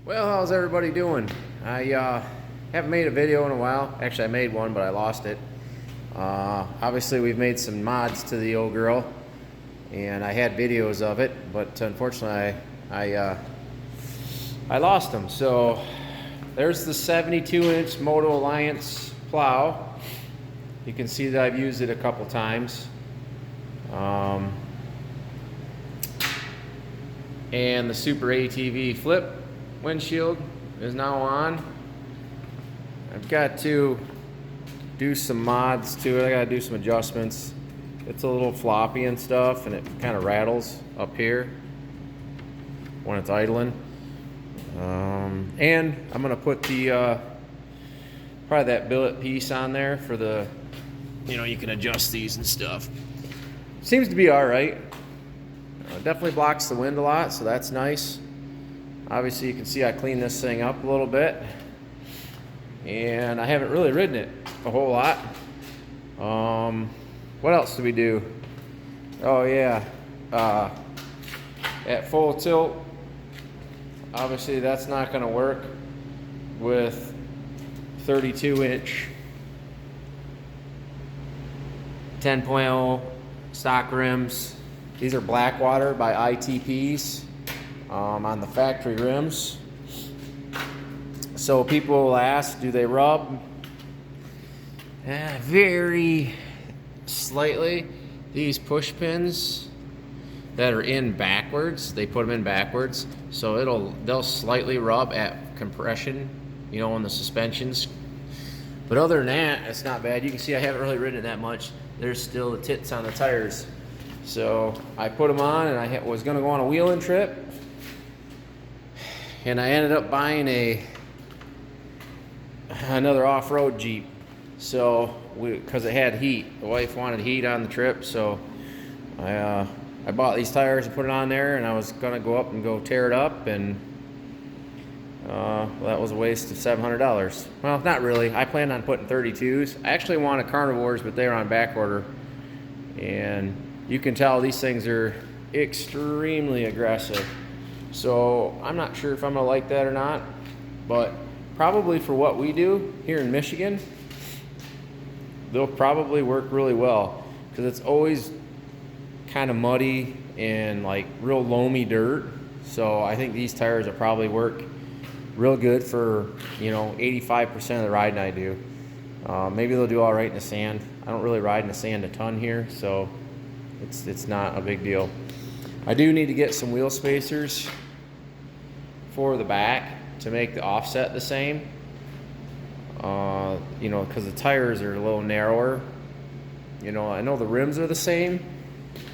Well, how's everybody doing? I haven't made a video in a while. Actually, I made one, but I lost it. Obviously, we've made some mods to the old girl, and I had videos of it, but unfortunately, I lost them. So there's the 72-inch Moto Alliance plow. You can see that I've used it a couple times. And the Super ATV flip windshield is now on. I've got to do some mods to it. I gotta do some adjustments. It's a little floppy and stuff, and it kind of rattles up here when it's idling. And I'm gonna put the probably that billet piece on there for the, you can adjust these and stuff. Seems to be all right. Definitely blocks the wind a lot, so that's nice. Obviously, you can see I cleaned this thing up a little bit, and I haven't really ridden it a whole lot. What else do we do? Oh yeah, at full tilt, obviously that's not going to work with 32-inch 10.0 stock rims. These are Blackwater by ITPs on the factory rims. So people will ask, do they rub? Very slightly. These push pins that are in backwards, they put them in backwards, so they'll slightly rub at compression, on the suspensions. But other than that, it's not bad. You can see I haven't really ridden it that much. There's still the tits on the tires. So I put them on, and I was going to go on a wheeling trip, and I ended up buying another off-road Jeep. So because it had heat, the wife wanted heat on the trip, so I bought these tires and put it on there, and I was going to go up and go tear it up, and well, that was a waste of $700. Well, not really. I planned on putting 32s. I actually wanted carnivores, but they were on back order, and you can tell these things are extremely aggressive. So I'm not sure if I'm gonna like that or not, but probably for what we do here in Michigan, they'll probably work really well, because it's always kind of muddy and like real loamy dirt. So I think these tires will probably work real good for 85% of the riding I do. Maybe they'll do all right in the sand. I don't really ride in the sand a ton here, so it's not a big deal. I do need to get some wheel spacers for the back to make the offset the same. Because the tires are a little narrower. I know the rims are the same,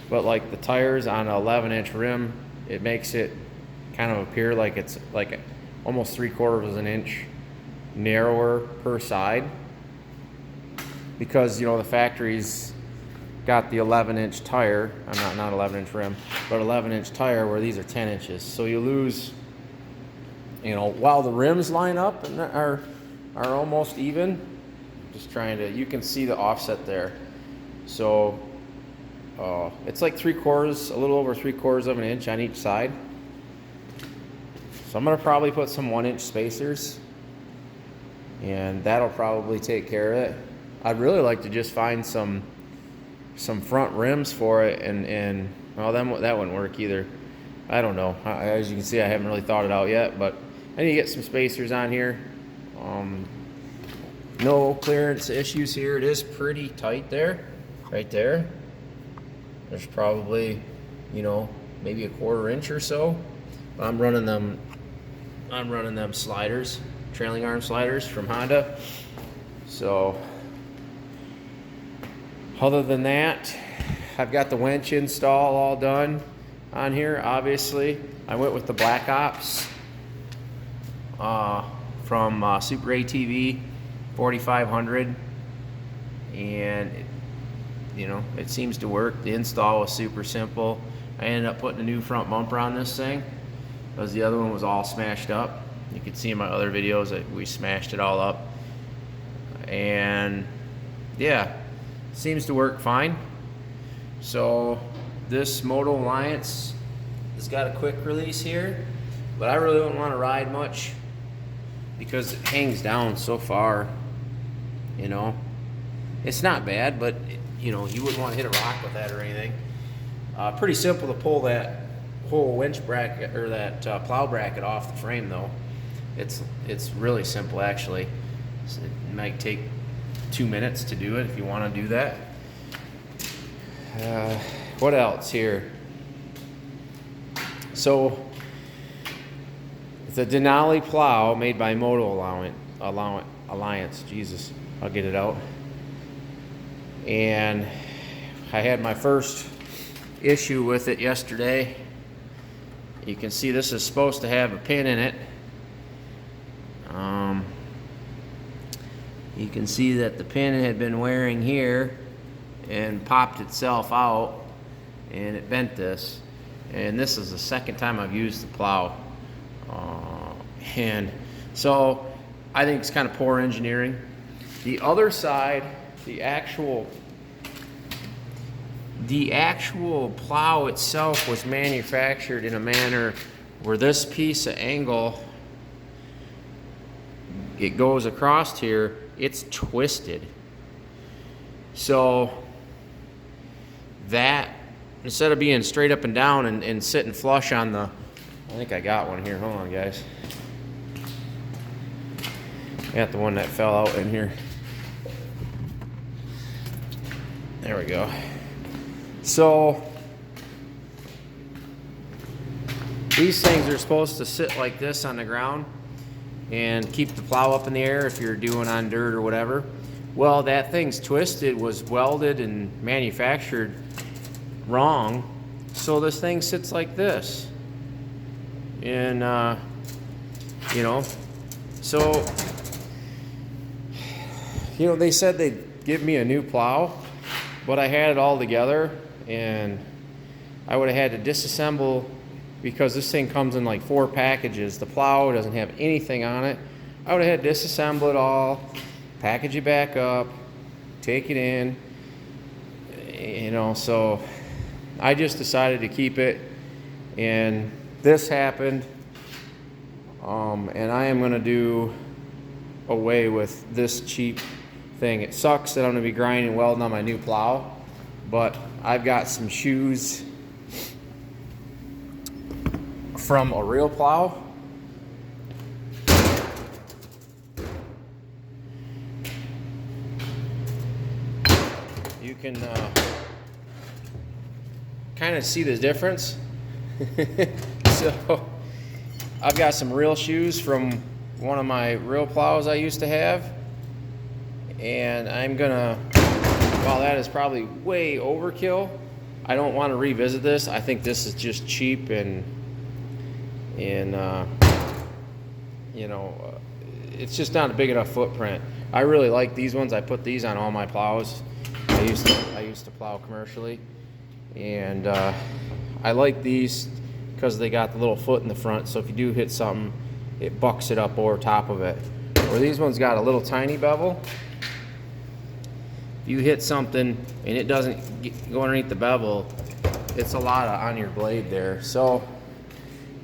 but like the tires on an 11-inch rim, it makes it kind of appear like it's like almost 3/4 of an inch narrower per side, because the factory's got the 11-inch tire. I'm not 11-inch rim, but 11-inch tire, where these are 10 inches. So you lose, while the rims line up and are almost even. Just trying to, you can see the offset there. So it's like 3/4, a little over 3/4 of an inch on each side. So I'm gonna probably put some 1-inch spacers, and that'll probably take care of it. I'd really like to just find some front rims for it, and well, that wouldn't work either. I don't know. As you can see, I haven't really thought it out yet, but I need to get some spacers on here. No clearance issues here. It is pretty tight there, right there. There's probably, maybe a 1/4 inch or so. I'm running them sliders, trailing arm sliders from Honda. So other than that, I've got the winch install all done on here. Obviously, I went with the Black Ops from Super ATV 4500, and it seems to work. The install was super simple. I ended up putting a new front bumper on this thing, because the other one was all smashed up. You can see in my other videos that we smashed it all up, and yeah, seems to work fine. So this Moto Alliance has got a quick release here. but I really don't want to ride much because it hangs down so far, you know. It's not bad, but you know, you wouldn't want to hit a rock with that or anything. Pretty simple to pull that whole winch bracket or that plow bracket off the frame though. It's really simple actually. So it might take 2 minutes to do it if you want to do that. What else here? So the Denali plow made by Moto Alliance. Jesus, I'll get it out. And I had my first issue with it yesterday. You can see this is supposed to have a pin in it. You can see that the pin had been wearing here and popped itself out, and it bent this. And this is the second time I've used the plow. And so I think it's kind of poor engineering. The other side, the actual plow itself was manufactured in a manner where this piece of angle, it goes across here, it's twisted. So that, instead of being straight up and down and sitting flush on the, I think I got one here, hold on guys. Got the one that fell out in here. There we go. So these things are supposed to sit like this on the ground and keep the plow up in the air if you're doing on dirt or whatever. Well, that thing's twisted, was welded and manufactured wrong, so this thing sits like this. And you know, so you know, they said they'd give me a new plow, but I had it all together and I would have had to disassemble, because this thing comes in like 4 packages. The plow doesn't have anything on it. I would have had to disassemble it all, package it back up, take it in, you know. So I just decided to keep it, and this happened, and I am going to do away with this cheap thing. It sucks that I'm going to be grinding and welding on my new plow, but I've got some shoes from a real plow. You can kind of see the difference. So I've got some real shoes from one of my real plows I used to have, and I'm gonna, while that is probably way overkill, I don't want to revisit this. I think this is just cheap and you know, it's just not a big enough footprint. I really like these ones. I put these on all my plows. I used to plow commercially, and I like these because they got the little foot in the front, so if you do hit something, it bucks it up over top of it. Where these ones got a little tiny bevel. If you hit something and it doesn't go underneath the bevel, it's a lot on your blade there. So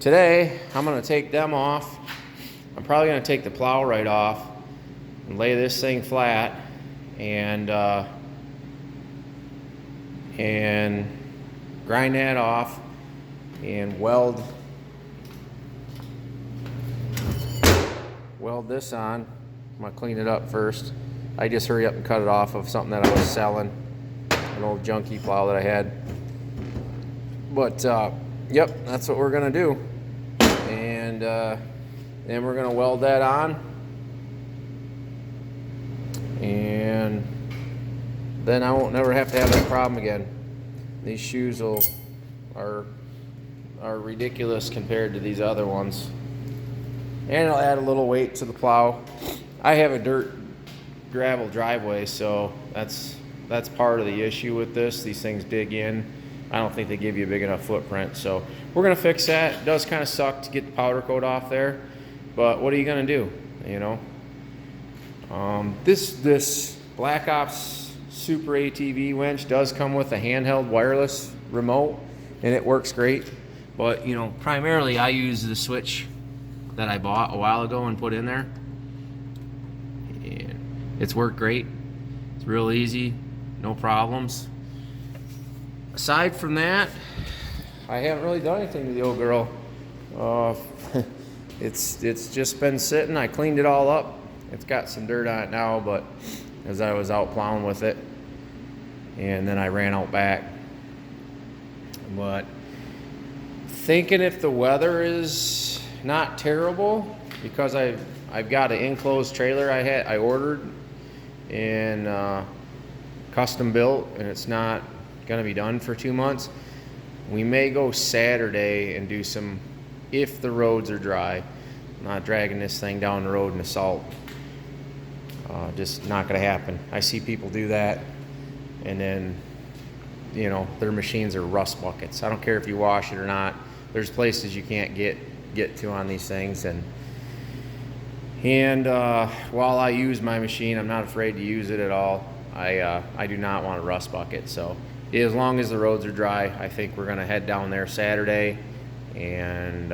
today I'm going to take them off. I'm probably going to take the plow right off and lay this thing flat and grind that off and weld this on. I'm going to clean it up first. I just hurry up and cut it off of something that I was selling, an old junky plow that I had. But yep, that's what we're going to do. And then we're going to weld that on, and then I won't never have to have that problem again. These shoes are ridiculous compared to these other ones, and it'll add a little weight to the plow. I have a dirt gravel driveway, so that's part of the issue with this. These things dig in. I don't think they give you a big enough footprint, so we're gonna fix that. It does kind of suck to get the powder coat off there, but what are you gonna do, you know? This Black Ops Super ATV winch does come with a handheld wireless remote, and it works great. But, you know, primarily I use the switch that I bought a while ago and put in there. And it's worked great. It's real easy, no problems. Aside from that, I haven't really done anything to the old girl. It's just been sitting. I cleaned it all up. It's got some dirt on it now, but as I was out plowing with it, and then I ran out back. But thinking if the weather is not terrible, because I've got an enclosed trailer I ordered and custom built, and it's not gonna be done for 2 months. We may go Saturday and do some, if the roads are dry. I'm not dragging this thing down the road in the salt. Just not gonna happen. I see people do that, and then, you know, their machines are rust buckets. I don't care if you wash it or not. There's places you can't get to on these things, and while I use my machine, I'm not afraid to use it at all. I do not want a rust bucket. So as long as the roads are dry, I think we're gonna head down there Saturday and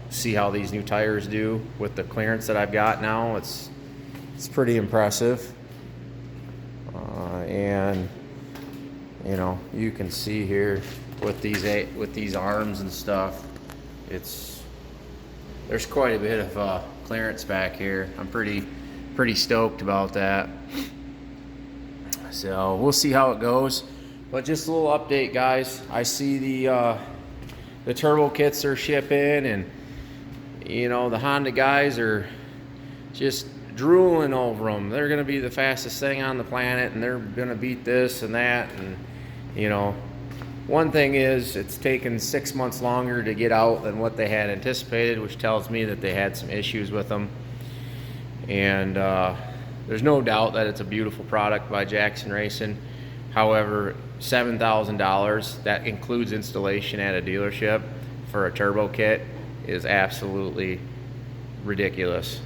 see how these new tires do with the clearance that I've got now. It's pretty impressive, and you know, you can see here with these arms and stuff, there's quite a bit of clearance back here. I'm pretty stoked about that. So we'll see how it goes. But just a little update, guys. I see the turbo kits are shipping, and you know, the Honda guys are just drooling over them. They're gonna be the fastest thing on the planet, and they're gonna beat this and that. And you know, one thing is, it's taken 6 months longer to get out than what they had anticipated, which tells me that they had some issues with them. And there's no doubt that it's a beautiful product by Jackson Racing. However, $7,000, that includes installation at a dealership for a turbo kit, is absolutely ridiculous.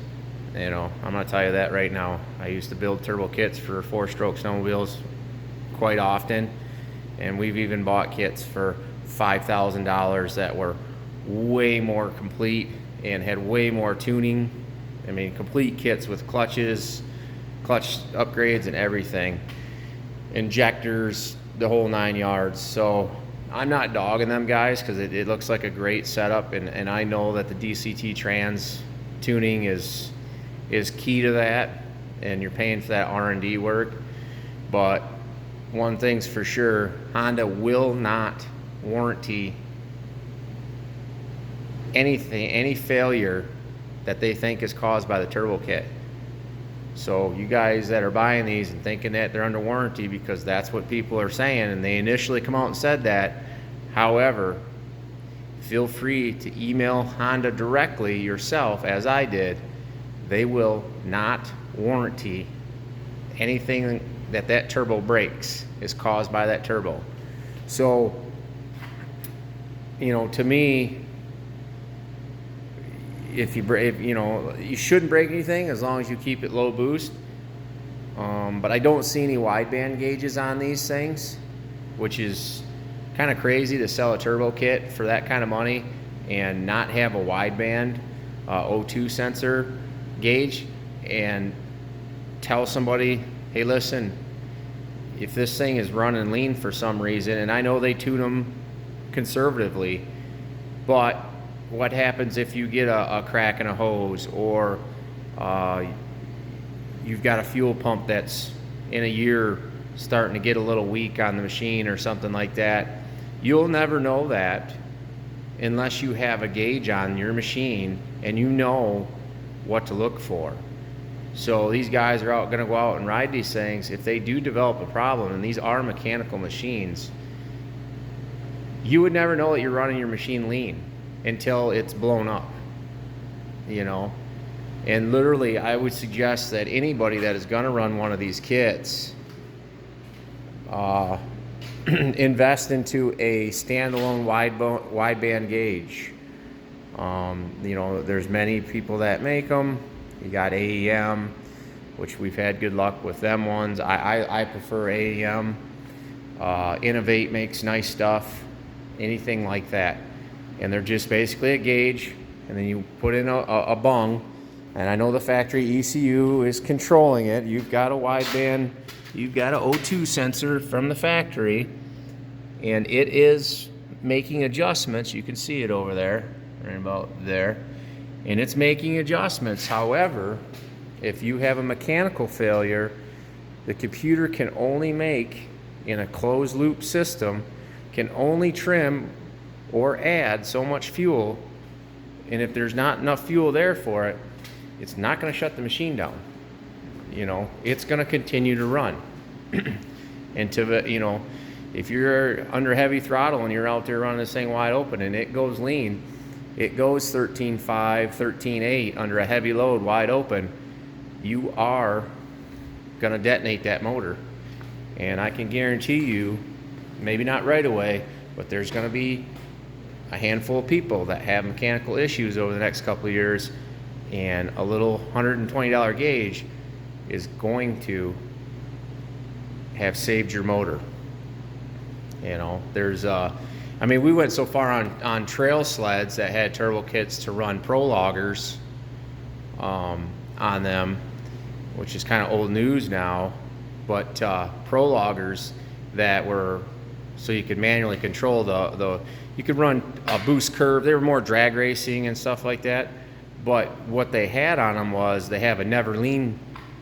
You know, I'm gonna tell you that right now. I used to build turbo kits for 4-stroke snowmobiles quite often, and we've even bought kits for $5,000 that were way more complete and had way more tuning. I mean, complete kits with clutches, clutch upgrades and everything, injectors, the whole 9 yards. So I'm not dogging them guys, because it looks like a great setup, and I know that the DCT trans tuning is key to that, and you're paying for that R&D work. But one thing's for sure, Honda will not warranty anything, any failure that they think is caused by the turbo kit. So you guys that are buying these and thinking that they're under warranty, because that's what people are saying, and they initially come out and said that. However, feel free to email Honda directly yourself, as I did. They will not warranty anything that turbo breaks is caused by that turbo. So, you know, to me, if you know, you shouldn't break anything as long as you keep it low boost. But I don't see any wideband gauges on these things, which is kind of crazy to sell a turbo kit for that kind of money and not have a wideband O2 sensor gauge, and tell somebody, hey, listen, if this thing is running lean for some reason, and I know they tune them conservatively, but what happens if you get a crack in a hose, or you've got a fuel pump that's in a year starting to get a little weak on the machine or something like that? You'll never know that unless you have a gauge on your machine and you know what to look for. So these guys are going to go out and ride these things. If they do develop a problem, and these are mechanical machines, you would never know that you're running your machine lean until it's blown up, you know. And literally, I would suggest that anybody that is going to run one of these kits invest into a standalone wideband gauge. You know, there's many people that make them. You got AEM, which we've had good luck with them ones. I prefer AEM. Innovate makes nice stuff, anything like that. and they're just basically a gauge, and then you put in a bung, and I know the factory ECU is controlling it. You've got a wideband, you've got an O2 sensor from the factory, and it is making adjustments. You can see it over there, right about there, and it's making adjustments. However, if you have a mechanical failure, the computer can only make, in a closed loop system, can only trim or add so much fuel, and if there's not enough fuel there for it, it's not going to shut the machine down. You know, it's going to continue to run. And you know, if you're under heavy throttle and you're out there running this thing wide open and it goes lean, it goes 13.5, 13.8 under a heavy load wide open, you are going to detonate that motor. And I can guarantee you, maybe not right away, but there's going to be a handful of people that have mechanical issues over the next couple of years, and a little $120 gauge is going to have saved your motor. You know, there's I mean, we went so far on trail sleds that had turbo kits to run pro loggers on them, which is kind of old news now, but pro loggers that were, so you could manually control you could run a boost curve. They were more drag racing and stuff like that, but what they had on them was they have a never lean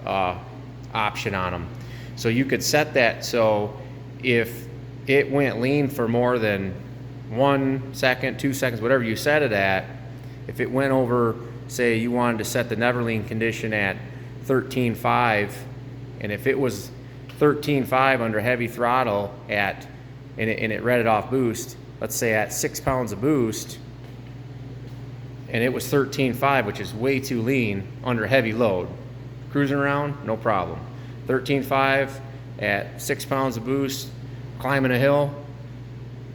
option on them. So you could set that so if it went lean for more than 1 second, 2 seconds, whatever you set it at, if it went over, say you wanted to set the never lean condition at 13.5, and if it was 13.5 under heavy throttle and it read it off boost, let's say at 6 pounds of boost, and it was 13.5, which is way too lean under heavy load, cruising around, no problem. 13.5 at 6 pounds of boost, climbing a hill,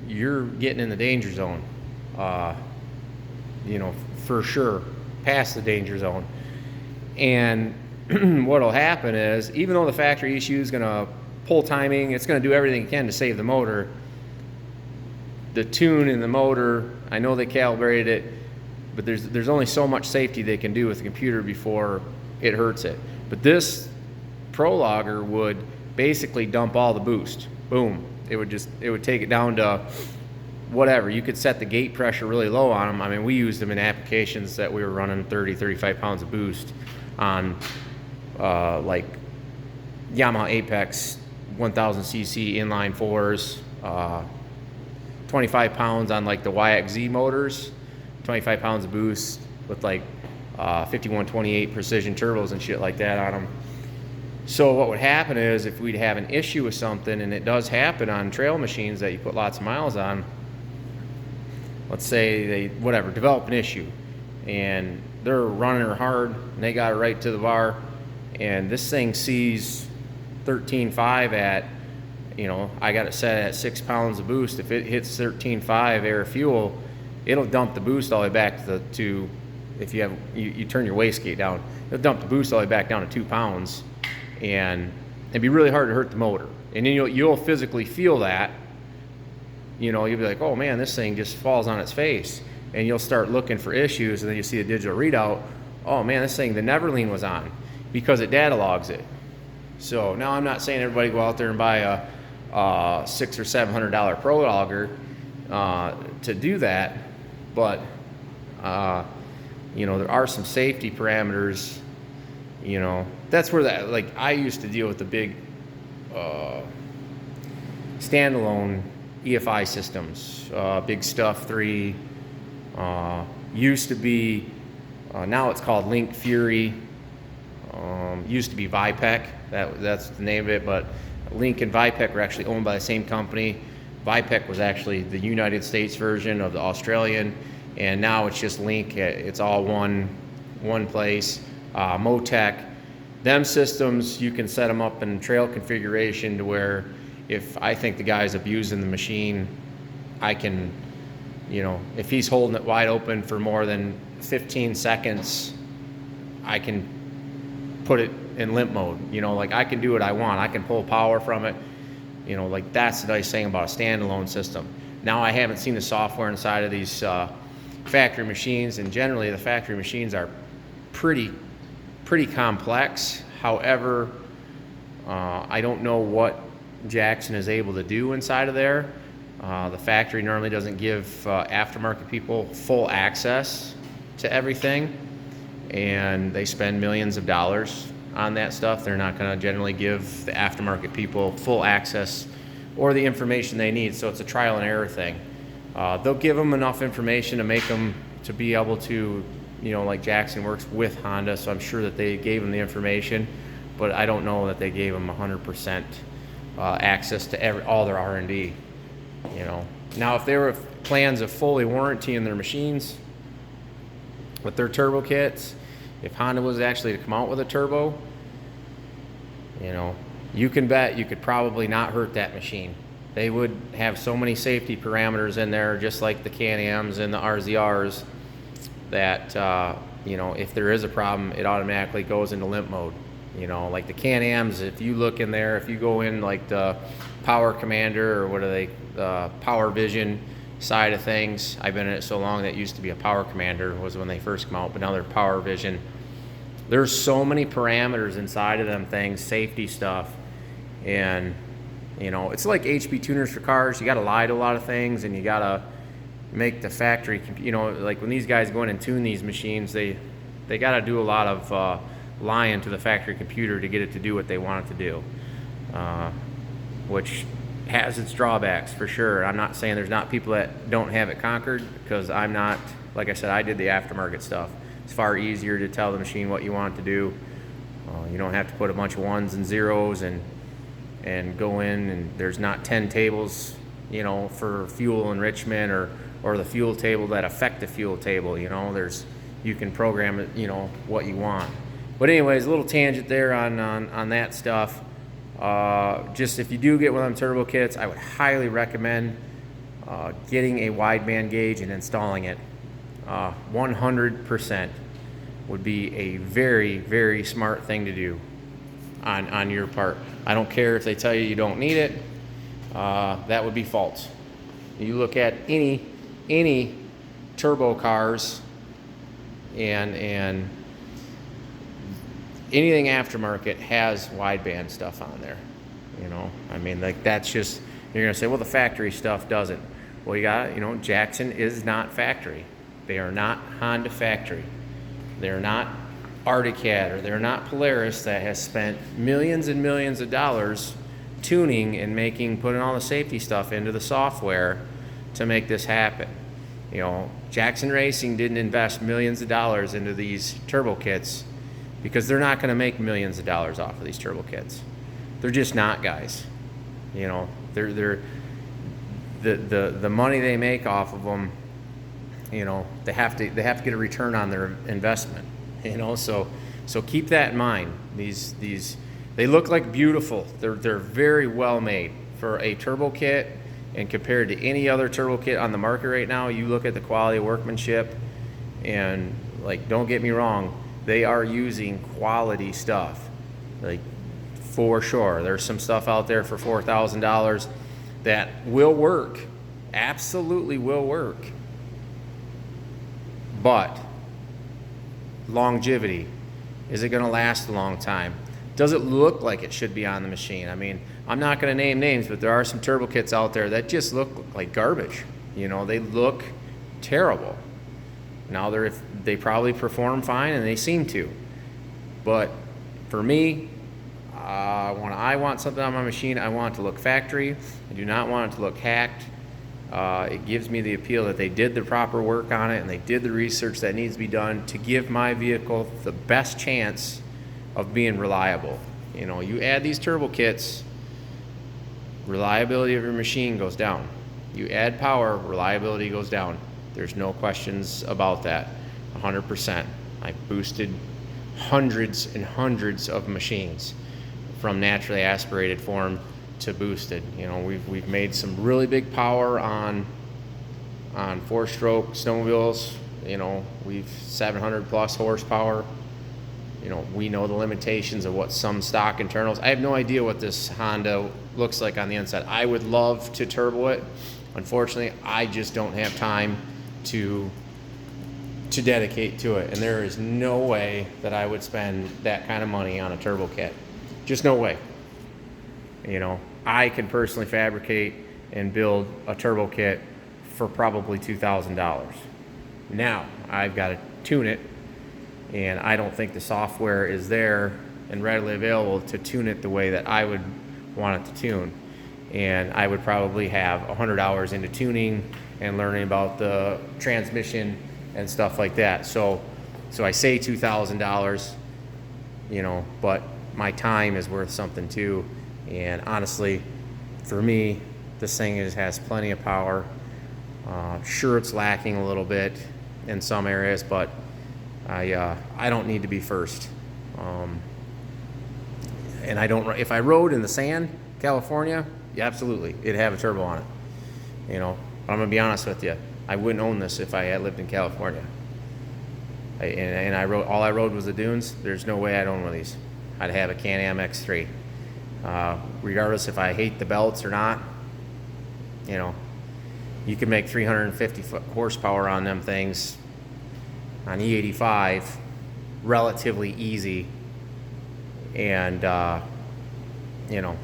you're getting in the danger zone, you know, for sure, past the danger zone. And what'll happen is, even though the factory ECU is going to pull timing, it's going to do everything it can to save the motor, the tune in the motor, I know they calibrated it, but there's only so much safety they can do with the computer before it hurts it. But this Pro Logger would basically dump all the boost. Boom. It would take it down to whatever. You could set the gate pressure really low on them. I mean, we used them in applications that we were running 30, 35 pounds of boost on, like Yamaha Apex 1000cc inline fours, 25 pounds on like the YXZ motors, 25 pounds of boost with like 5128 precision turbos and shit like that on them. So what would happen is, if we'd have an issue with something, and it does happen on trail machines that you put lots of miles on, let's say they, whatever, develop an issue, and they're running her hard, and they got it right to the bar, and this thing sees 13.5 at, you know, I got it set at 6 pounds of boost. If it hits 13.5 air fuel, it'll dump the boost all the way back to if you turn your wastegate down, it'll dump the boost all the way back down to 2 pounds. And it'd be really hard to hurt the motor. And then you'll physically feel that. You know, you'll be like, oh man, this thing just falls on its face. And you'll start looking for issues, and then you see a digital readout. Oh man, this thing, the never lean was on, because it data logs it. So now I'm not saying everybody go out there and buy a $600 or $700 Pro Logger to do that, but you know, there are some safety parameters. You know, that's where that, like, I used to deal with the big standalone EFI systems, Big Stuff 3, used to be, now it's called Link Fury, used to be Vipec, that's the name of it, but Link and Vipec were actually owned by the same company. Vipec was actually the United States version of the Australian, and now it's just Link, it's all one place. Motec, them systems, you can set them up in trail configuration to where if I think the guy's abusing the machine, I can, you know, if he's holding it wide open for more than 15 seconds, I can put it in limp mode. You know, like, I can do what I want. I can pull power from it. You know, like, that's the nice thing about a standalone system. Now, I haven't seen the software inside of these factory machines, and generally the factory machines are pretty complex. However, I don't know what Jackson is able to do inside of there. The factory normally doesn't give aftermarket people full access to everything, and they spend millions of dollars on that stuff. They're not going to generally give the aftermarket people full access or the information they need, so it's a trial and error thing. They'll give them enough information to make them to be able to, like Jackson works with Honda, so I'm sure that they gave them the information, but I don't know that they gave them 100% access to all their R&D. Now if there were plans of fully warrantying their machines with their turbo kits, if Honda was actually to come out with a turbo, you can bet you could probably not hurt that machine. They would have so many safety parameters in there, just like the Can-Ams and the RZRs, that if there is a problem, it automatically goes into limp mode. Like the Can-Ams, if you look in there, if you go in like the Power Commander, or what are they, Power Vision side of things, I've been in it so long that it used to be a Power Commander, was when they first come out, but now they're Power Vision. There's so many parameters inside of them things, safety stuff, and it's like HP tuners for cars. You got to lie to a lot of things, and you got to make the factory, like when these guys go in and tune these machines, they got to do a lot of lying to the factory computer to get it to do what they want it to do, which has its drawbacks for sure. I'm not saying there's not people that don't have it conquered, because I'm not, like I said, I did the aftermarket stuff. It's far easier to tell the machine what you want it to do. You don't have to put a bunch of ones and zeros and go in, and there's not 10 tables, for fuel enrichment or the fuel table that affect the fuel table. You can program it, what you want. But anyways, a little tangent there on that stuff. Just if you do get one of them turbo kits, I would highly recommend getting a wideband gauge and installing it. 100% would be a very, very smart thing to do on your part. I don't care if they tell you don't need it. That would be false. You look at any turbo cars and anything aftermarket has wideband stuff on there. That's just, you're gonna say, well, the factory stuff doesn't. Well, you got, Jackson is not factory. They are not Honda factory. They're not Arctic-Cat, or they're not Polaris, that has spent millions and millions of dollars tuning and putting all the safety stuff into the software to make this happen. Jackson Racing didn't invest millions of dollars into these turbo kits because they're not going to make millions of dollars off of these turbo kits. They're just not, guys. They're the money they make off of them. They have to get a return on their investment. So keep that in mind. These they look like beautiful. They're very well made for a turbo kit, and compared to any other turbo kit on the market right now, you look at the quality of workmanship, and don't get me wrong, they are using quality stuff. For sure, there's some stuff out there for $4,000 that will work, absolutely will work. But longevity, is it going to last a long time? Does it look like it should be on the machine? I'm not going to name names, but there are some turbo kits out there that just look like garbage. They look terrible. Now they probably perform fine, and they seem to. But for me, when I want something on my machine, I want it to look factory. I do not want it to look hacked. It gives me the appeal that they did the proper work on it, and they did the research that needs to be done to give my vehicle the best chance of being reliable. You add these turbo kits, reliability of your machine goes down. You add power, reliability goes down. There's no questions about that. 100%. I boosted hundreds and hundreds of machines from naturally aspirated form to boosted. We've made some really big power on 4-stroke snowmobiles. We've 700 plus horsepower. We know the limitations of what some stock internals. I have no idea what this Honda looks like on the inside. I would love to turbo it. Unfortunately, I just don't have time to to dedicate to it, and there is no way that I would spend that kind of money on a turbo kit. Just no way. You know, I can personally fabricate and build a turbo kit for probably $2,000. Now I've got to tune it, and I don't think the software is there and readily available to tune it the way that I would want it to tune. And I would probably have 100 hours into tuning and learning about the transmission and stuff like that. So I say $2,000, you know, but my time is worth something too. And honestly, for me, this thing has plenty of power. Sure, it's lacking a little bit in some areas, but I don't need to be first. And I don't. If I rode in the sand, California, yeah, absolutely, it'd have a turbo on it. You know, I'm gonna be honest with you. I wouldn't own this if I had lived in California. All I rode was the dunes. There's no way I'd own one of these. I'd have a Can-Am X3. Regardless if I hate the belts or not, you know, you can make 350 horsepower on them things on E85 relatively easy. And, you know,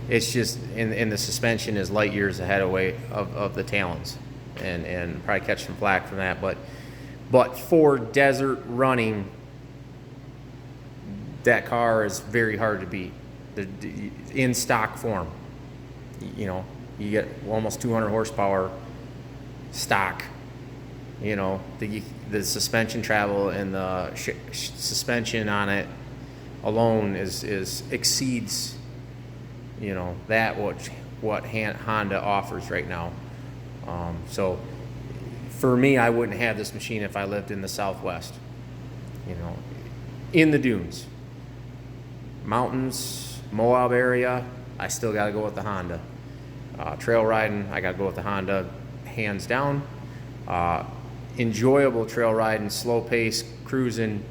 it's just, and the suspension is light years ahead of the Talons, and probably catch some flack from that. But for desert running, that car is very hard to beat. In stock form, you know, you get almost 200 horsepower stock. You know, the suspension travel and the suspension on it alone exceeds, you know, that what Honda offers right now. So for me, I wouldn't have this machine if I lived in the Southwest, you know, in the dunes, mountains, Moab area. I still got to go with the Honda. Trail riding, I got to go with the Honda, hands down. Enjoyable trail riding, slow pace cruising,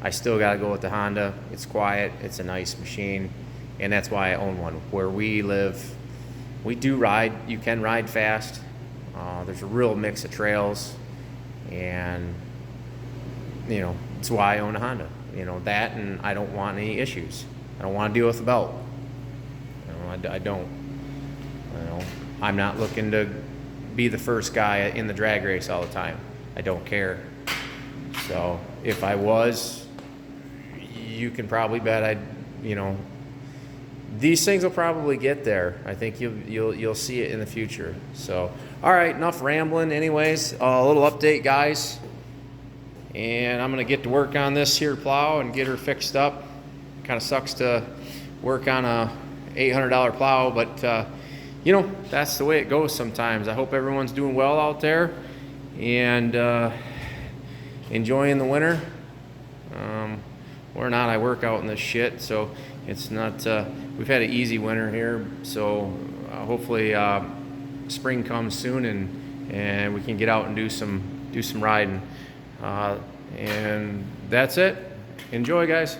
I still got to go with the Honda. It's quiet, it's a nice machine, and that's why I own one. Where we live, we do ride. You can ride fast. There's a real mix of trails, and you know, it's why I own a Honda. You know, that, and I don't want any issues. I don't want to deal with the belt. You know, I don't. You know, I'm not looking to be the first guy in the drag race all the time. I don't care. So if I was, you can probably bet I'd, you know, these things will probably get there. I think you'll see it in the future. So, all right, enough rambling. Anyways, a little update, guys. And I'm gonna get to work on this here plow and get her fixed up. Kind of sucks to work on a $800 plow, but you know, that's the way it goes sometimes. I hope everyone's doing well out there and enjoying the winter. Or not, I work out in this shit, so it's not, we've had an easy winter here, so hopefully spring comes soon and we can get out and do some riding. And that's it. Enjoy, guys.